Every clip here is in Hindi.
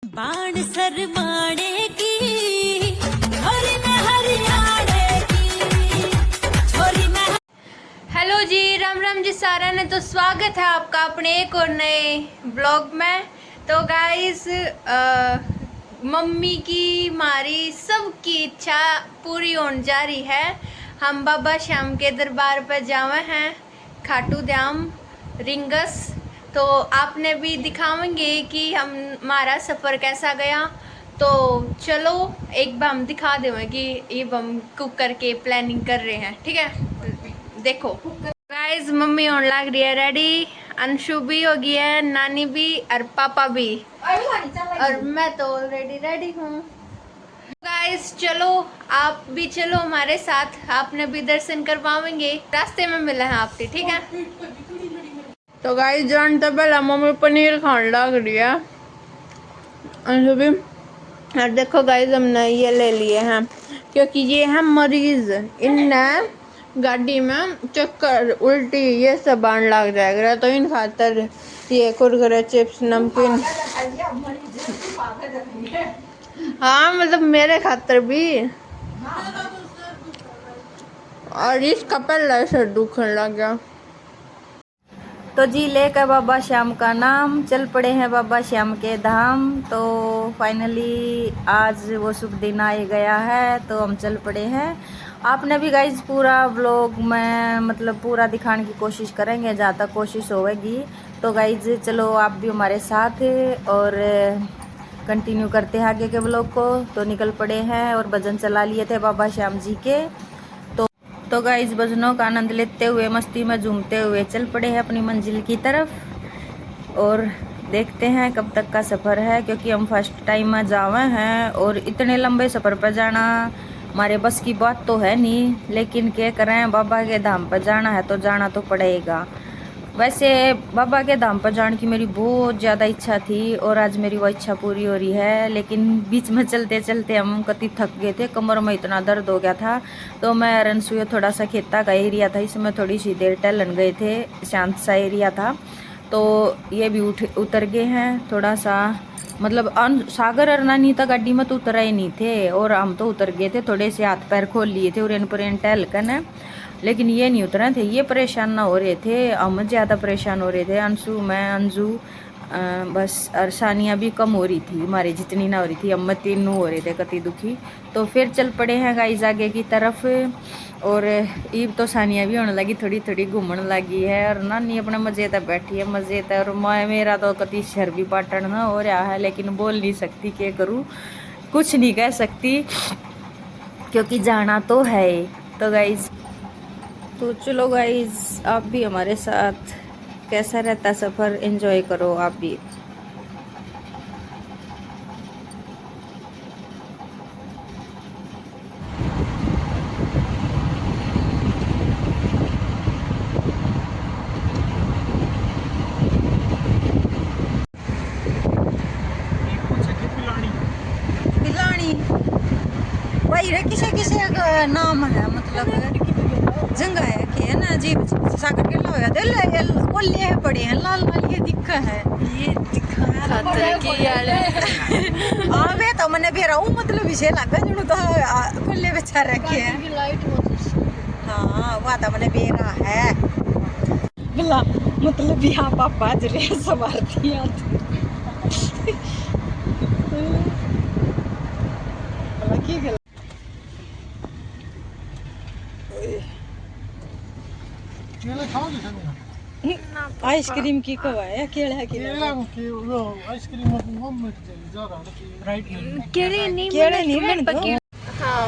बाण सरमाड़े की छोरी में हरियाणा की छोरी में। हेलो जी, राम राम जी सारा ने। तो स्वागत है आपका अपने एक और नए ब्लॉग में। तो गाइस मम्मी की हमारी सबकी इच्छा पूरी होने जा रही है। हम बाबा श्याम के दरबार पर जावे हैं, खाटू धाम रिंगस। तो आपने भी दिखावेंगे कि हमारा सफ़र कैसा गया। तो चलो एक बार हम दिखा देंगे कि ये हम कुकर के प्लानिंग कर रहे हैं, ठीक है। देखो गाइस, मम्मी होने लग रही है रेडी, अंशु भी हो गई है, नानी भी और पापा भी, और मैं तो ऑलरेडी रेडी हूँ। गाइस चलो आप भी चलो हमारे साथ, आपने भी दर्शन कर पाएंगे। रास्ते में मिला है आपसे, ठीक है। तो गाइस जानते पहले मम्मी पनीर खाने लग रही है, अंशु भी। और देखो गाइस हमने ये ले लिए हैं क्योंकि ये है मरीज, इनने गाड़ी में चक्कर उल्टी ये सब आने लग जाएगा। तो इन खातर ये कुरकुरे चिप्स नमकीन, हाँ मतलब मेरे खातर भी। और इसका पहले से दुखने लग गया। तो जी लेकर बाबा श्याम का नाम चल पड़े हैं बाबा श्याम के धाम। तो फाइनली आज वो शुभ दिन आ गया है, तो हम चल पड़े हैं। आपने भी गाइज पूरा व्लॉग में मतलब पूरा दिखाने की कोशिश करेंगे जहाँ तक कोशिश होगी। तो गाइज चलो आप भी हमारे साथ और कंटिन्यू करते हैं आगे के व्लॉग को। तो निकल पड़े हैं और भजन चला लिए थे बाबा श्याम जी के। तो गाइस भजनों का आनंद लेते हुए मस्ती में झूमते हुए चल पड़े हैं अपनी मंजिल की तरफ। और देखते हैं कब तक का सफ़र है, क्योंकि हम फर्स्ट टाइम में जावे हैं और इतने लंबे सफ़र पर जाना हमारे बस की बात तो है नहीं। लेकिन क्या करें, बाबा के धाम पर जाना है तो जाना तो पड़ेगा। वैसे बाबा के धाम पर जाने की मेरी बहुत ज़्यादा इच्छा थी और आज मेरी वो इच्छा पूरी हो रही है। लेकिन बीच में चलते चलते हम कति थक गए थे, कमर में इतना दर्द हो गया था। तो मैं रनसुए थोड़ा सा खेता का एरिया था, इसमें थोड़ी सी देर टहलन गए थे, शांत सा एरिया था। तो ये भी उतर गए हैं थोड़ा सा, मतलब सागर और नानी तक गाड़ी में तो उतरा ही नहीं थे और हम तो उतर गए थे, थोड़े से हाथ पैर खोल लिए थे उरेन पुरेन टहल कर। लेकिन ये नहीं उतरे थे, ये परेशान ना हो रहे थे, हम ज़्यादा परेशान हो रहे थे। अंशु, मैं, अंजू बस, और सानिया भी कम हो रही थी, हमारी जितनी ना हो रही थी। हम तीनों हो रहे थे कति दुखी। तो फिर चल पड़े हैं गाइस आगे की तरफ। और ईब तो सानिया भी होने लगी, थोड़ी थोड़ी घूमने लगी है, और नानी अपने मजे तक बैठी है मजे तक। और मैं मेरा तो कति शर भी पाटन ना हो रहा है, लेकिन बोल नहीं सकती, क्या करूँ, कुछ नहीं कह सकती क्योंकि जाना तो है। तो गाइस तो चलो गाइस आप भी हमारे साथ, कैसा रहता सफ़र एंजॉय करो आप भी। पिलानी वही रे, किसे किसे का नाम है, मतलब जंगा है कि है ना जी। सागर के लाया दे ले बोले है पड़े हैं लाल लाल, ये दिखा है, ये दिखा है की यार आवे तो मैंने भी रहूं, मतलब विषय लगा जुड़ू तो बोले बेचा रखे हैं। हाँ वह तो मैंने बेरा है बोला, मतलब यहाँ पापा जरे सवार दिया की गल। आइसक्रीम की को है केला की आइसक्रीम केड़े नहीं केले नहीं बन दो। हाँ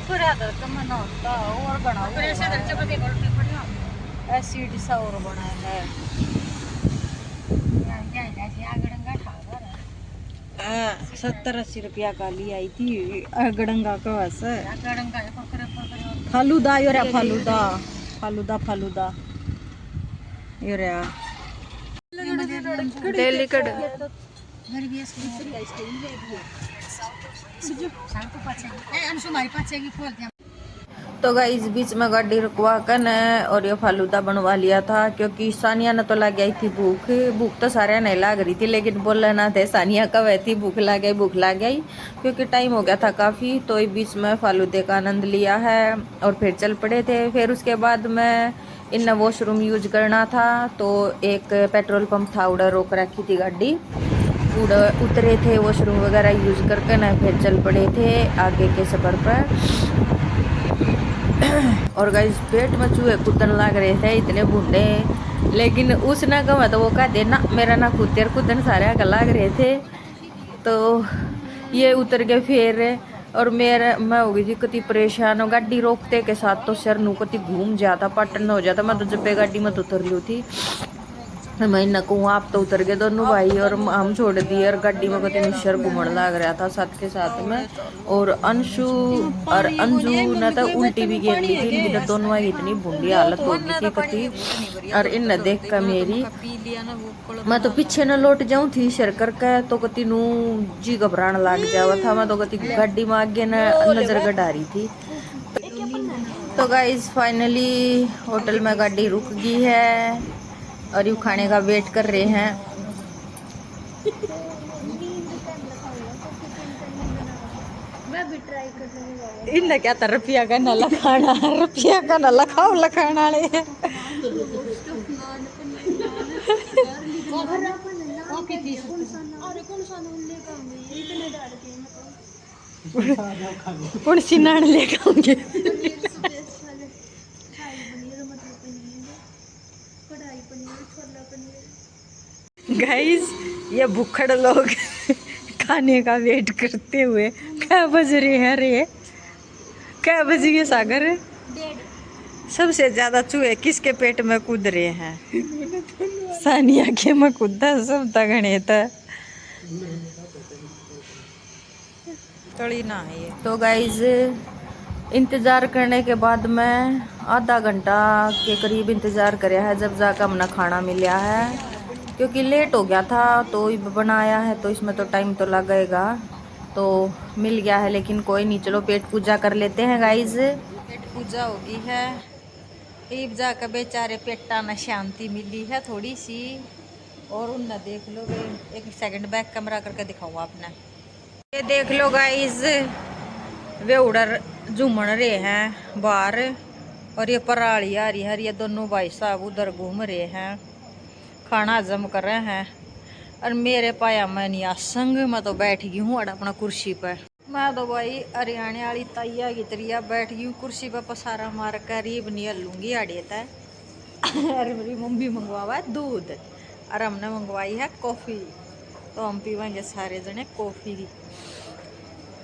पूरा दो तो मन होता और बना एसिड सा और बना है। 70-80 रुपया का ली आई थी गड़ंगा का वैसे फालूदा यो रे, फालूदा फालूदा फालूदा यो रे दिल्ली कड़ तो गाइस बीच में गाड़ी रुकवा कर न और ये फालूदा बनवा लिया था, क्योंकि सानिया ने तो लग गई थी भूख। भूख तो सारे नहीं लग रही थी, लेकिन बोलना ना थे सानिया का वह थी भूख लग गई क्योंकि टाइम हो गया था काफ़ी। तो बीच में फालूदे का आनंद लिया है और फिर चल पड़े थे। फिर उसके बाद में इन वॉशरूम यूज करना था, तो एक पेट्रोल पंप था, उड़ा रोक रखी थी गाड़ी, उतरे थे वॉशरूम वगैरह यूज करके ना फिर चल पड़े थे आगे के सफ़र पर। और गाइस पेट में चूहे कूदन लग रहे थे, इतने बूढ़े, लेकिन उस ना कहा तो वो कह देना मेरा ना कूदन सारे का लग रहे थे। तो ये उतर के फिर और मैं हो गई थी कति परेशान। और गाड़ी रोकते के साथ तो सर नू कति घूम जाता, पटन हो जाता। मैं तो जब गाड़ी में तो उतर ली थी, मैं न कहूँ आप तो उतर गए दोनों भाई और हम छोड़ दिए। और गाड़ी में कति निश्चर घूमने लग रहा था साथ के साथ में। और अंशु और अंजू ने तो उल्टी भी गिर ली थी, इनकी तो दोनों की इतनी बुरी हालत हो गई थी कति। और इन देख कर मेरी मैं तो पीछे न लौट जाऊं थी शर करके, तो कति नू जी घबराने लग जावा था। मैं तो कति गाड़ी में आगे न नजर गड़ा रही थी। तो गाइस फाइनली होटल में गाड़ी रुक गई है और यू खाने का वेट कर रहे हैं। मैं भी ट्राई कर इन्हें क्या था रुपया का नला खाना, रुपया का नला खाओ लखाना वाले। कौन सी नान लेके आऊंगे। गाइस ये भूखड़ लोग खाने का वेट करते हुए क्या बज रहे हैं रे, क्या बज गए सागर? सबसे ज्यादा चूहे किसके पेट में कूद रहे हैं? सानिया के में कूदा सब तगड़े था तड़ी ना है ये। तो गाइज इंतज़ार करने के बाद में आधा घंटा के करीब इंतज़ार कराया है, जब जाकर हमने खाना मिला है। क्योंकि लेट हो गया था तो बनाया है, तो इसमें तो टाइम तो लगेगा। तो मिल गया है, लेकिन कोई नहीं, चलो पेट पूजा कर लेते हैं गाइज। पेट पूजा होगी है, ईब जाकर बेचारे पेटा में शांति मिली है थोड़ी सी। और उन देख लो, एक सेकंड बैक कैमरा करके दिखाऊँ आपने। ये देख लो गाइज, वे उड़र झूमन रहे हैं बाहर, और ये पराली आ रही है। ये दोनों भाई साहब उधर घूम रहे हैं, खाना हजम कर रहे हैं। और मेरे पाया मैं नहीं संग मैं तो बैठ गई हूँ अपना कुर्सी पर। मैं तो भाई हरियाणा वाली तैया की तरिया बैठ गई हूँ कुर्सी पर, पसारा मार कर रीब नहीं हलूंगी आड़े तय। और मेरी मम्मी मंगवावा है दूध और हमने मंगवाई है कॉफ़ी। तो हम पीवेंगे सारे जने कॉफ़ी,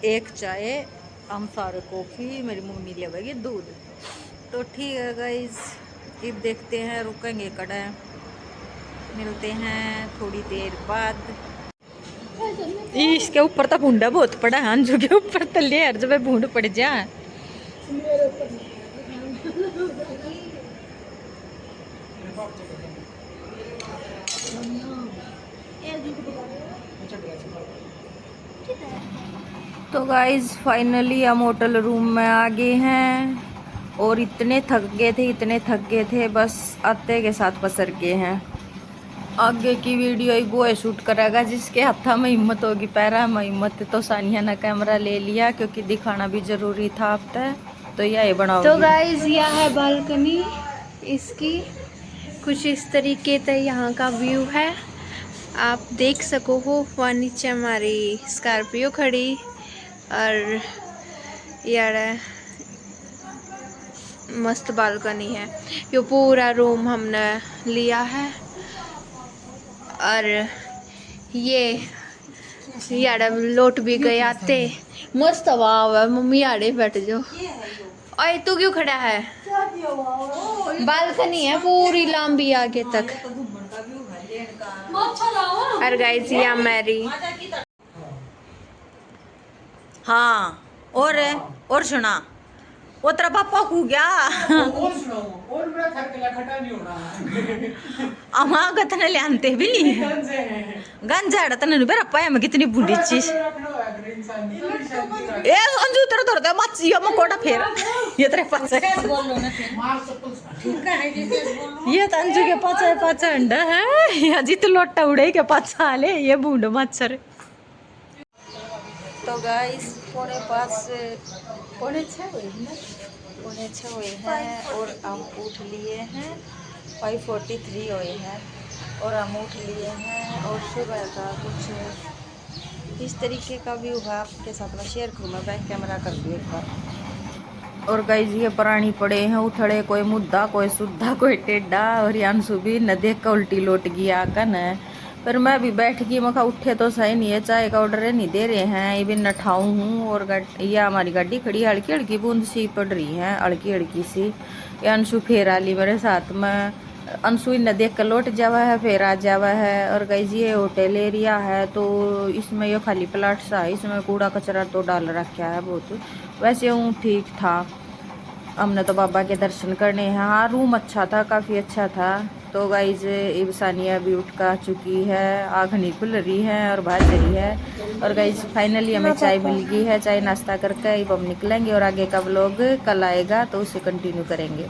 एक चाय, हम सारे कॉफ़ी, मेरी मम्मी लेवेगी दूध। तो ठीक है गाइज, अब देखते हैं, रुकेंगे कड़ा, मिलते हैं थोड़ी देर बाद। इसके ऊपर तो भूंडा बहुत पड़ा है, अंजू के ऊपर तो ले जब भूंड पड़ जा। तो गाइज फाइनली हम होटल रूम में आ गए हैं और इतने थक गए थे बस आते के साथ पसर गए हैं। आगे की वीडियो ही वो शूट करेगा जिसके हाथा में हिम्मत होगी, पैरा में हिम्मत। तो सानिया ने कैमरा ले लिया क्योंकि दिखाना भी जरूरी था अब तक, तो यह बनाओ। तो गाइज यह है बालकनी इसकी, कुछ इस तरीके से यहाँ का व्यू है, आप देख सको हो। वहाँ नीचे हमारी स्कॉर्पियो खड़ी, और यार मस्त बालकनी है। ये पूरा रूम हमने लिया है। और ये यार लोट भी गए आते, मस्त हवा है। मम्मी आड़े बैठ जाओ। ओए तू क्यों खड़ा है? बालकनी है पूरी लंबी आगे तक। और गाइस ये मेरी, हाँ और सुना वो तेरा पापा को गया और मेरा थरकला खटा नहीं होना। अमा गतने ले आनते भी नहीं गंजा तने बेरा पाया में कितनी बूढ़ी चीज। ए अंजू तेरे धरदा मच्छी हम कोड़ा फेर ये तेरे पास है ये तो अंजू के पास अंडा है या जित लोटा उड़े के पास आले ये बूंद मच्छर। तो गाइस पौने 6 हुए हैं और हम उठ लिए हैं 5:43 हुए हैं और हम उठ लिए हैं और सुबह का कुछ इस तरीके का व्यू है आपके साथ में शेयर करूँ। मैं बैक कैमरा कर दूँ एक बार। और गाइस ये प्राणी पड़े हैं उठड़े, कोई मुद्दा कोई सुद्धा कोई टेढ़ा, और यांशु भी न देख का उल्टी लौट गया कन है। पर मैं भी बैठ गई, मैं उठे तो सही नहीं है, चाय का ऑर्डर नहीं दे रहे हैं, ये भी नठाऊ हूँ। और ये हमारी गाड़ी खड़ी हल्की हल्की बूंद सी पड़ रही है, हल्की हल्की सी। ये अंशु फेर आ ली मेरे साथ में, अंशु न देख कर लौट जावा है फिर आ जावा है। और गाइस ये होटल एरिया है तो इसमें ये खाली प्लाट सा है, इसमें कूड़ा कचरा तो डाल रखा है बहुत। वैसे हूँ ठीक था, हमने तो बाबा के दर्शन करने हैं। हाँ रूम अच्छा था, काफ़ी अच्छा था। तो गाइज सानिया भी उठ का चुकी है, आँख नहीं खुल रही है और भाज रही है। और गाइज फाइनली हमें चाय मिल गई है, चाय नाश्ता करके अब हम निकलेंगे और आगे का व्लॉग कल आएगा तो उसे कंटिन्यू करेंगे।